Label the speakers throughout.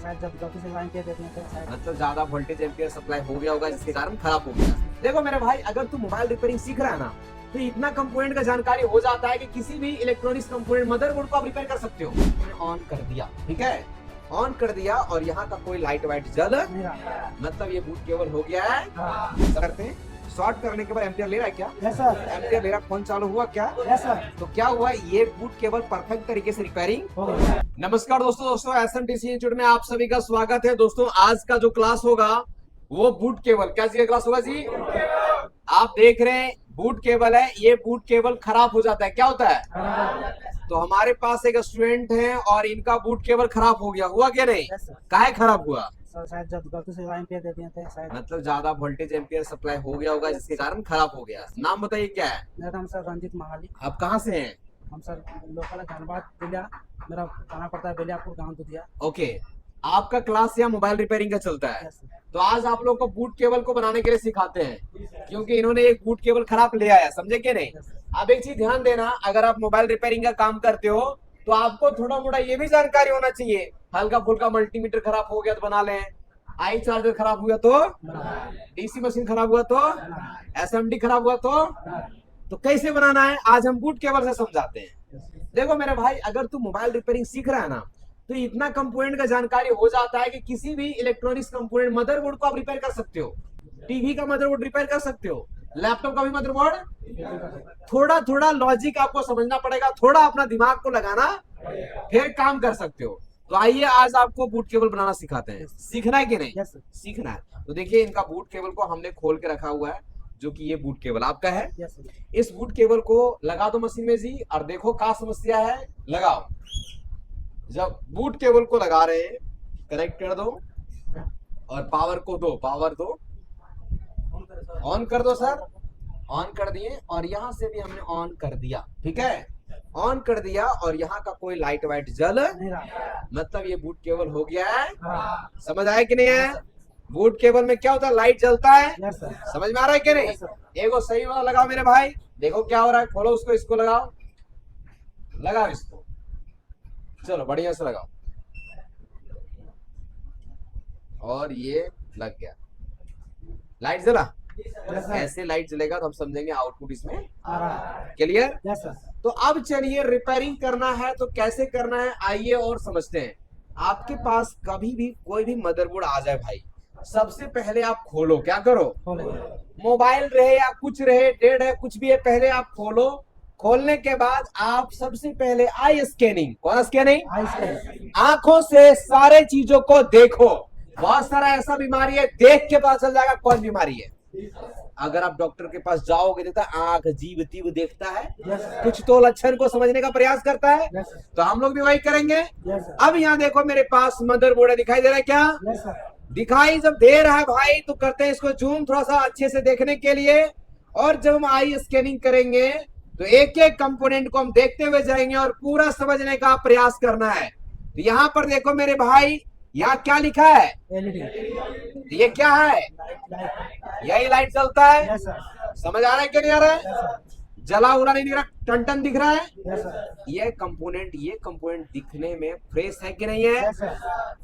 Speaker 1: शायद जब गलती से लाइन के देते हैं तो शायद
Speaker 2: मतलब ज्यादा वोल्टेज एम्पियर सप्लाई हो गया होगा जिसके कारण खराब हो गया। देखो मेरे भाई, अगर तू मोबाइल रिपेयरिंग सीख रहा है ना, तो इतना कंपोनेंट का जानकारी हो जाता है कि किसी भी इलेक्ट्रॉनिक्स कंपोनेंट मदरबोर्ड को आप रिपेयर कर सकते हो। ऑन कर दिया, ठीक है, ऑन कर दिया और यहाँ का कोई लाइट वाइट जल,
Speaker 1: नहीं रहा।
Speaker 2: मतलब ये बूट केबल हो गया है।
Speaker 1: हाँ।
Speaker 2: करते हैं शॉर्ट करने के बाद एम्पियर ले रहा है क्या?
Speaker 1: Yes sir.
Speaker 2: एम्पियर ले रहा, फोन चालू हुआ क्या?
Speaker 1: Yes sir.
Speaker 2: तो क्या हुआ, ये बूट केबल परफेक्ट तरीके से रिपेयरिंग
Speaker 1: हो गया।
Speaker 2: नमस्कार दोस्तों एसएमटीसी इंस्टीट्यूट में आप सभी का स्वागत है। दोस्तों आज का जो क्लास होगा वो बूट केबल, क्या चीज का क्लास होगा जी? आप देख रहे हैं बूट केबल है, ये बूट केबल खराब हो जाता है, क्या होता है? तो हमारे पास एक स्टूडेंट है और इनका बूट केबल खराब हो गया, हुआ क्या नहीं?
Speaker 1: Yes sir.
Speaker 2: काहे खराब हुआ?
Speaker 1: सर शायद जब गलती से लाइन के देते हैं तो शायद।
Speaker 2: मतलब ज्यादा वोल्टेज एम्पियर सप्लाई हो गया होगा जिसके कारण खराब हो गया। नाम बताइए क्या है?
Speaker 1: मेरा नाम सर रंजीत महाली।
Speaker 2: आप कहाँ से हैं?
Speaker 1: हम सर लोकल धनबाद बेलिया, मेरा थाना पड़ता है बेलियापुर गाँव दुधिया।
Speaker 2: ओके, आपका क्लास यहाँ मोबाइल रिपेयरिंग का चलता है।
Speaker 1: Yes sir.
Speaker 2: तो आज आप लोग को बूट केबल को बनाने के लिए सिखाते हैं, क्योंकि इन्होंने एक बूट केबल खराब ले आया, समझे क्या नहीं?
Speaker 1: Yes sir.
Speaker 2: अब एक चीज ध्यान देना, अगर आप मोबाइल रिपेयरिंग का काम करते हो तो आपको थोड़ा मोड़ा ये भी जानकारी होना चाहिए। हल्का फुल्का मल्टीमीटर खराब हो गया तो बना लें, आई चार्जर खराब हुआ तो, डीसी मशीन खराब हुआ तो, एसएमडी खराब हुआ तो कैसे बनाना है आज हम बूट केबल से समझाते हैं। देखो मेरे भाई, अगर तू मोबाइल रिपेयरिंग सीख रहा है ना, तो इतना कंपोनेंट का जानकारी हो जाता है कि किसी भी इलेक्ट्रॉनिक्स कंपोनेंट मदरबोर्ड को आप रिपेयर कर सकते हो। टीवी का मदरबोर्ड रिपेयर कर सकते हो, लैपटॉप का भी मदरबोर्ड। थोड़ा थोड़ा लॉजिक आपको समझना पड़ेगा, थोड़ा अपना दिमाग को लगाना, फिर काम कर सकते हो। तो आइए आज आपको बूट केबल बनाना सिखाते हैं। सीखना है कि नहीं?
Speaker 1: Yes sir.
Speaker 2: सीखना है। तो देखिए इनका बूट केबल को हमने खोल के रखा हुआ है, जो कि ये बूट केबल आपका है।
Speaker 1: Yes sir.
Speaker 2: इस बूट केबल को लगा दो मशीन में जी, और देखो क्या समस्या है, लगाओ। जब बूट केबल को लगा रहे हैं, कनेक्ट कर दो और पावर को दो, पावर दो, ऑन कर दो सर, ऑन कर दिए और यहां से भी हमने ऑन कर दिया, ठीक है, ऑन कर दिया और यहाँ का कोई लाइट वाइट जल,
Speaker 1: नहीं रहा।
Speaker 2: मतलब ये बूट केबल हो गया है।
Speaker 1: हाँ।
Speaker 2: समझ आया कि नहीं है? बूट केबल में क्या होता है, लाइट जलता है।
Speaker 1: Yes sir.
Speaker 2: समझ में आ रहा है कि नहीं?
Speaker 1: Yes sir.
Speaker 2: एगो सही वाला लगाओ मेरे भाई, देखो क्या हो रहा है, खोलो उसको, इसको लगाओ, लगाओ इसको, चलो बढ़िया से लगाओ, और ये लग गया, लाइट जला।
Speaker 1: Yes sir.
Speaker 2: ऐसे लाइट जलेगा तो हम समझेंगे आउटपुट इसमें
Speaker 1: आ रहा है।
Speaker 2: क्लियर।
Speaker 1: Yes sir.
Speaker 2: तो अब चलिए रिपेयरिंग करना है तो कैसे करना है आइए और समझते हैं। आपके पास कभी भी कोई भी मदरबोर्ड आ जाए भाई, सबसे पहले आप खोलो, क्या करो,
Speaker 1: खोले।
Speaker 2: मोबाइल रहे या कुछ रहे, डेड है, कुछ भी है, पहले आप खोलो। खोलने के बाद आप सबसे पहले आई स्कैनिंग, कौन स्कैनिंग?
Speaker 1: I scan.
Speaker 2: आंखों से सारे चीजों को देखो। बहुत सारा ऐसा बीमारी है, देख के पता चल जाएगा कौन बीमारी है। अगर आप डॉक्टर के पास जाओगे, देखता है आंख जीव तीव देखता है,
Speaker 1: यस सर।
Speaker 2: कुछ तो लक्षण को समझने का प्रयास करता है,
Speaker 1: यस सर।
Speaker 2: तो हम लोग भी वही करेंगे।
Speaker 1: Yes sir.
Speaker 2: अब यहाँ देखो मेरे पास मदरबोर्ड है, दिखाई दे रहा है क्या?
Speaker 1: Yes sir.
Speaker 2: दिखाई जब दे रहा है भाई तो करते हैं इसको जूम थोड़ा सा अच्छे से देखने के लिए। और जब हम आई स्कैनिंग करेंगे तो एक एक कंपोनेंट को हम देखते हुए जाएंगे और पूरा समझने का प्रयास करना है। तो यहाँ पर देखो मेरे भाई, यहाँ क्या लिखा है?
Speaker 1: एलईडी।
Speaker 2: ये क्या है? यही लाइट चलता है।
Speaker 1: Yes sir.
Speaker 2: समझ आ रहा है कि नहीं आ रहा है?
Speaker 1: Yes sir.
Speaker 2: जला उला नहीं दिख रहा, टन टन दिख रहा है।
Speaker 1: Yes sir.
Speaker 2: ये कंपोनेंट दिखने में फ्रेश है कि नहीं है?
Speaker 1: Yes sir.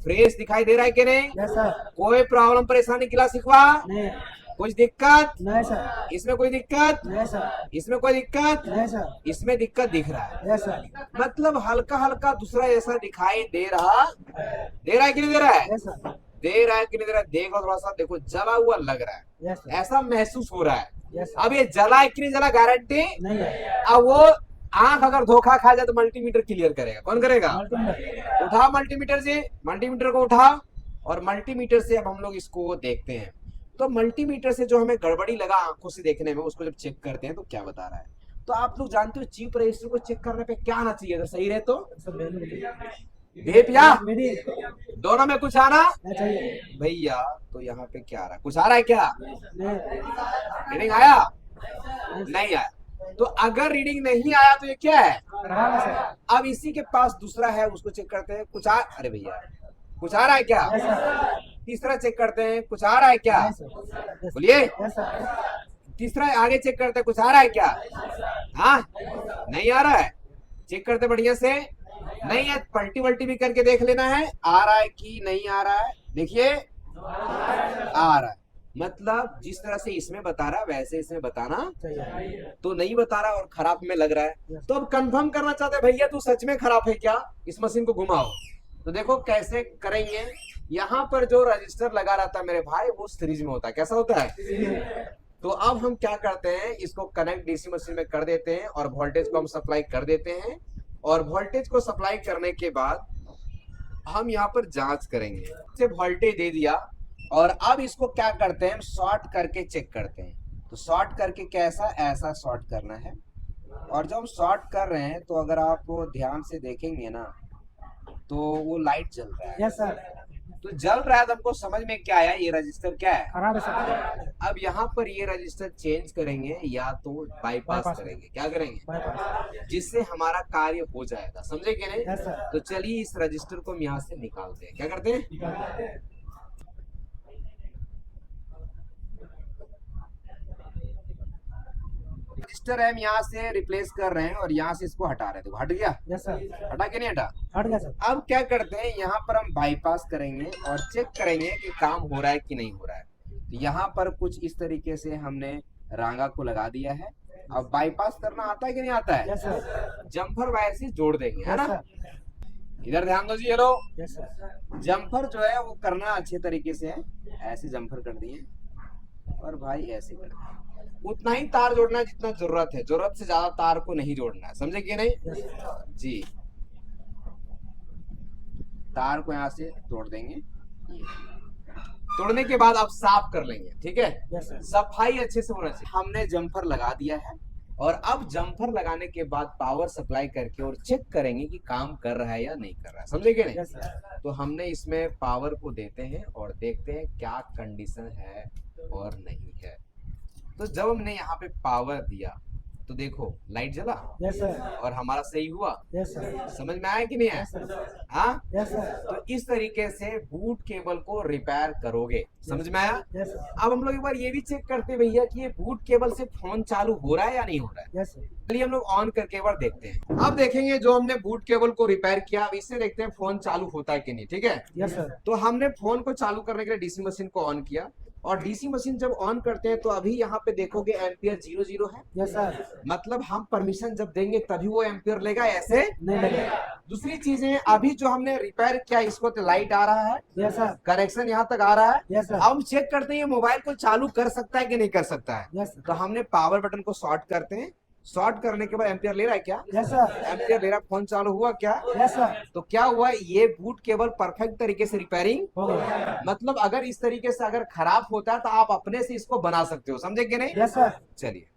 Speaker 2: फ्रेश दिखाई दे रहा है कि नहीं?
Speaker 1: Yes sir.
Speaker 2: कोई प्रॉब्लम परेशानी गिला सिखवा,
Speaker 1: नहीं।
Speaker 2: कुछ दिक्कत
Speaker 1: नहीं सर।
Speaker 2: इसमें, कोई दिक्कत
Speaker 1: नहीं सर।
Speaker 2: इसमें, कोई दिक्कत
Speaker 1: नहीं सर।
Speaker 2: इसमें, दिक्कत दिख रहा है।
Speaker 1: Yes sir.
Speaker 2: मतलब हल्का हल्का दूसरा ऐसा दिखाई दे रहा है कि नहीं दे रहा है?
Speaker 1: Yes sir.
Speaker 2: दे रहा है कि नहीं दे रहा है? देखो थोड़ा सा, देखो जला हुआ लग रहा है,
Speaker 1: यस सर।
Speaker 2: ऐसा महसूस हो रहा है।
Speaker 1: Yes sir.
Speaker 2: अब ये जला है कि नहीं जला, गारंटी
Speaker 1: नहीं है।
Speaker 2: अब वो आंख अगर धोखा खा जाए तो मल्टीमीटर क्लियर करेगा, कौन करेगा?
Speaker 1: मल्टीमीटर।
Speaker 2: उठा मल्टीमीटर से, मल्टीमीटर को उठा और मल्टीमीटर से अब हम लोग इसको देखते हैं। तो मल्टीमीटर से जो हमें गड़बड़ी लगा आंखों से देखने में, उसको जब चेक करते हैं तो क्या बता रहा है। तो आप लोग जानते हो चिप रजिस्टर को चेक करने पे क्या आना चाहिए, अगर सही रहे तो
Speaker 1: सर
Speaker 2: भेप या
Speaker 1: मेरी
Speaker 2: दोनों में कुछ आना
Speaker 1: चाहिए
Speaker 2: भैया। तो यहाँ पे क्या आ रहा है, कुछ आ रहा है क्या?
Speaker 1: नहीं।
Speaker 2: रीडिंग आया? नहीं आया। तो अगर रीडिंग नहीं आया तो ये क्या है?
Speaker 1: रहा ना सर।
Speaker 2: अब इसी के पास दूसरा है, उसको चेक करते हैं, कुछ आ, अरे भैया कुछ आ रहा है क्या?
Speaker 1: Yes sir.
Speaker 2: तीसरा चेक करते हैं, कुछ आ रहा है क्या?
Speaker 1: नहीं सर।
Speaker 2: बोलिए।
Speaker 1: Yes sir.
Speaker 2: तीसरा आगे चेक करते हैं, कुछ आ रहा है क्या? हाँ नहीं आ रहा है, चेक करते बढ़िया से, नहीं है, पलटी वल्टी भी करके देख लेना है, आ रहा है कि नहीं आ रहा है। देखिए आ रहा है, मतलब जिस तरह से इसमें बता रहा है वैसे इसमें बताना
Speaker 1: चाहिए।
Speaker 2: तो नहीं बता रहा और खराब में लग रहा है। तो अब कंफर्म करना चाहते हैं भैया तू सच में खराब है क्या, इस मशीन को घुमाओ। तो देखो कैसे करेंगे, यहाँ पर जो रजिस्टर लगा रहता है मेरे भाई वो सीरीज में होता है। कैसा होता है? तो अब हम क्या करते हैं, इसको कनेक्ट डीसी मशीन में कर देते हैं और वोल्टेज को हम सप्लाई कर देते हैं। और वोल्टेज को सप्लाई करने के बाद हम यहाँ पर जांच करेंगे, से वोल्टेज दे दिया और अब इसको क्या करते हैं, शॉर्ट करके चेक करते हैं। तो शॉर्ट करके कैसा, ऐसा शॉर्ट करना है। और जब हम शॉर्ट कर रहे हैं तो अगर आप ध्यान से देखेंगे ना तो वो लाइट जल रहा है।
Speaker 1: Yes sir.
Speaker 2: तो जल रहा है तो हमको समझ में क्या आया, ये रजिस्टर क्या है,
Speaker 1: खराब है सर।
Speaker 2: अब यहाँ पर ये रजिस्टर चेंज करेंगे या तो बाईपास करेंगे। क्या करेंगे?
Speaker 1: बाईपास।
Speaker 2: जिससे हमारा कार्य हो जाएगा। समझे कि नहीं?
Speaker 1: Yes sir.
Speaker 2: तो चलिए इस रजिस्टर को हम यहाँ से निकालते हैं। क्या करते हैं? रजिस्टर हम यहाँ से रिप्लेस कर रहे हैं और यहाँ से इसको हटा रहे हैं। तो हट गया?
Speaker 1: Yes sir.
Speaker 2: हटा के नहीं हटा?
Speaker 1: हट गया सर।
Speaker 2: अब क्या करते हैं, यहाँ पर हम बाईपास करेंगे और चेक करेंगे कि काम हो रहा है कि नहीं हो रहा है। तो यहाँ पर कुछ इस तरीके से हमने रांगा को लगा दिया है। अब बाईपास करना आता है कि नहीं आता है?
Speaker 1: Yes sir.
Speaker 2: जम्पर वायर से जोड़ देंगे, है
Speaker 1: यस
Speaker 2: ना।
Speaker 1: सर।
Speaker 2: इधर ध्यान दो जी, हेलो।
Speaker 1: Yes sir.
Speaker 2: जम्पर जो है वो करना अच्छे तरीके से है। ऐसे जम्पर कर दिए और भाई ऐसे कर दिए। उतना ही तार जोड़ना है जितना जरूरत है, जरूरत से ज्यादा तार को नहीं जोड़ना है। समझे कि नहीं जी? तार को यहाँ से तोड़ देंगे, तोड़ने के बाद आप साफ कर लेंगे। ठीक है?
Speaker 1: Yes sir.
Speaker 2: सफाई अच्छे से होना चाहिए। हमने जम्पर लगा दिया है और अब जम्पर लगाने के बाद पावर सप्लाई करके और चेक करेंगे कि काम कर रहा है या नहीं कर रहा है। समझे कि नहीं?
Speaker 1: Yes sir.
Speaker 2: तो हमने इसमें पावर को देते हैं और देखते हैं क्या कंडीशन है और नहीं है। तो जब हमने यहाँ पे पावर दिया तो देखो लाइट जला।
Speaker 1: Yes sir.
Speaker 2: और हमारा सही हुआ।
Speaker 1: Yes sir.
Speaker 2: समझ में आया कि नहीं आया? हाँ।
Speaker 1: Yes sir.
Speaker 2: तो इस तरीके से बूट केबल को रिपेयर करोगे। समझ में आया?
Speaker 1: Yes sir.
Speaker 2: अब हम लोग एक बार ये भी चेक करते हैं भैया कि ये बूट केबल से फोन चालू हो रहा है या नहीं हो रहा है।
Speaker 1: Yes sir.
Speaker 2: चलिए हम लोग ऑन करके एक बार देखते हैं। अब देखेंगे जो हमने बूट केबल को रिपेयर किया, अब इससे देखते हैं फोन चालू होता है कि नहीं। ठीक है?
Speaker 1: Yes sir.
Speaker 2: तो हमने फोन को चालू करने के लिए डीसी मशीन को ऑन किया और डीसी मशीन जब ऑन करते हैं तो अभी यहाँ पे देखोगे एम्पियर 00 है।
Speaker 1: Yes sir.
Speaker 2: मतलब हम परमिशन जब देंगे तभी वो एम्पियर लेगा, ऐसे
Speaker 1: नहीं लगेगा।
Speaker 2: दूसरी चीजें अभी जो हमने रिपेयर किया इसको तो लाइट आ रहा है,
Speaker 1: यस सर।
Speaker 2: करेक्शन यहाँ तक आ रहा है।
Speaker 1: Yes sir.
Speaker 2: अब हम चेक करते हैं ये मोबाइल को चालू कर सकता है कि नहीं कर सकता है।
Speaker 1: Yes sir.
Speaker 2: तो हमने पावर बटन को शॉर्ट करते हैं, शॉर्ट करने के बाद एम्पियर ले रहा है क्या?
Speaker 1: Yes sir.
Speaker 2: एम्पियर ले रहा, फोन चालू हुआ क्या?
Speaker 1: Yes sir.
Speaker 2: तो क्या हुआ, ये बूट केबल परफेक्ट तरीके से रिपेयरिंग
Speaker 1: हो गया।
Speaker 2: मतलब अगर इस तरीके से अगर खराब होता है तो आप अपने से इसको बना सकते हो। समझे कि नहीं?
Speaker 1: Yes sir.
Speaker 2: चलिए